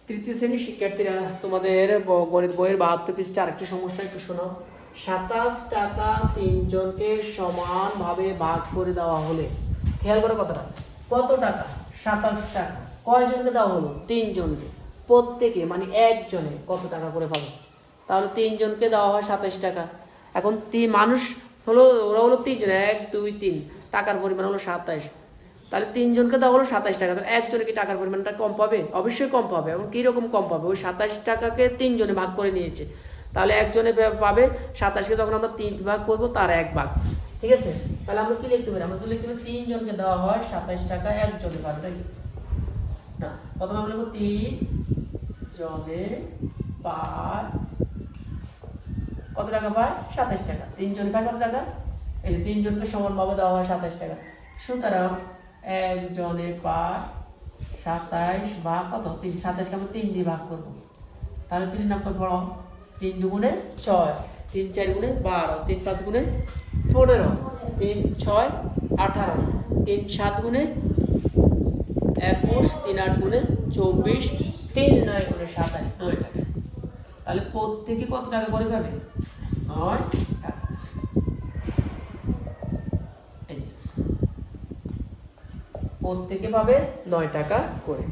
তৃতীয় শ্রেণীর শিক্ষার্থীরা, তোমাদের গণিত বইয়ের 72 পৃষ্ঠা আরেকটি সমস্যা একটু শোনো। 27 টাকা তিনজনকে সমানভাবে ভাগ করে দেওয়া হলে, খেয়াল করো কথাটা, কত টাকা? 27 টাকা। কয়জনকে দেওয়া হলো? তিনজনকে। প্রত্যেকে মানে একজনে কত টাকা করে পাবে? তাহলে তিনজনকে দেওয়া হয় 27 টাকা। এখন মানুষ হলো, ওরা হলো তিনজন, 1 2 3, টাকার পরিমাণ হলো 27। তাহলে তিনজনকে দেওয়া হলো 27 টাকা। তাহলে একজনে কি টাকার পরিমাণটা কম পাবে? অবশ্যই কম পাবে। এবং কিরকম কম পাবে? ওই 27 টাকাকে তিনজনে ভাগ করে নিয়েছে, তাহলে একজনে পাবে 27কে যখন আমরা 3 ভাগ করবো তার 1 ভাগ। ঠিক আছে, তাহলে আমরা কি লিখতে পারি? আমরা তো লিখতে পারি তিনজনকে দেওয়া হয় 27 টাকা, একজনে পাবে, তাই না? প্রথমে আমরা লিখবো 3 জনে পায় কত টাকা পায়? 27 টাকা। তিনজন পায় কত টাকা? এই যে তিনজনকে সমানভাবে দেওয়া হয় 27 টাকা। সুতরাং একজনে পায় 27 ভাগ কত? 3। 27কে আমরা 3 দিয়ে ভাগ করবো, তাহলে 3 নাম্বার পড়ো। 3 দুগুণে 6, 3 4 গুণে 12, 3 5 গুণে 15, 3 6 18, 3 7 গুণে 21, 3 8 গুণে 24, 3 9 গুণে 27, 9 টাকা। তাহলে প্রত্যেকে কত টাকা করে পাবে? 9 টাকা। এই যে প্রত্যেকে পাবে 9 টাকা করে।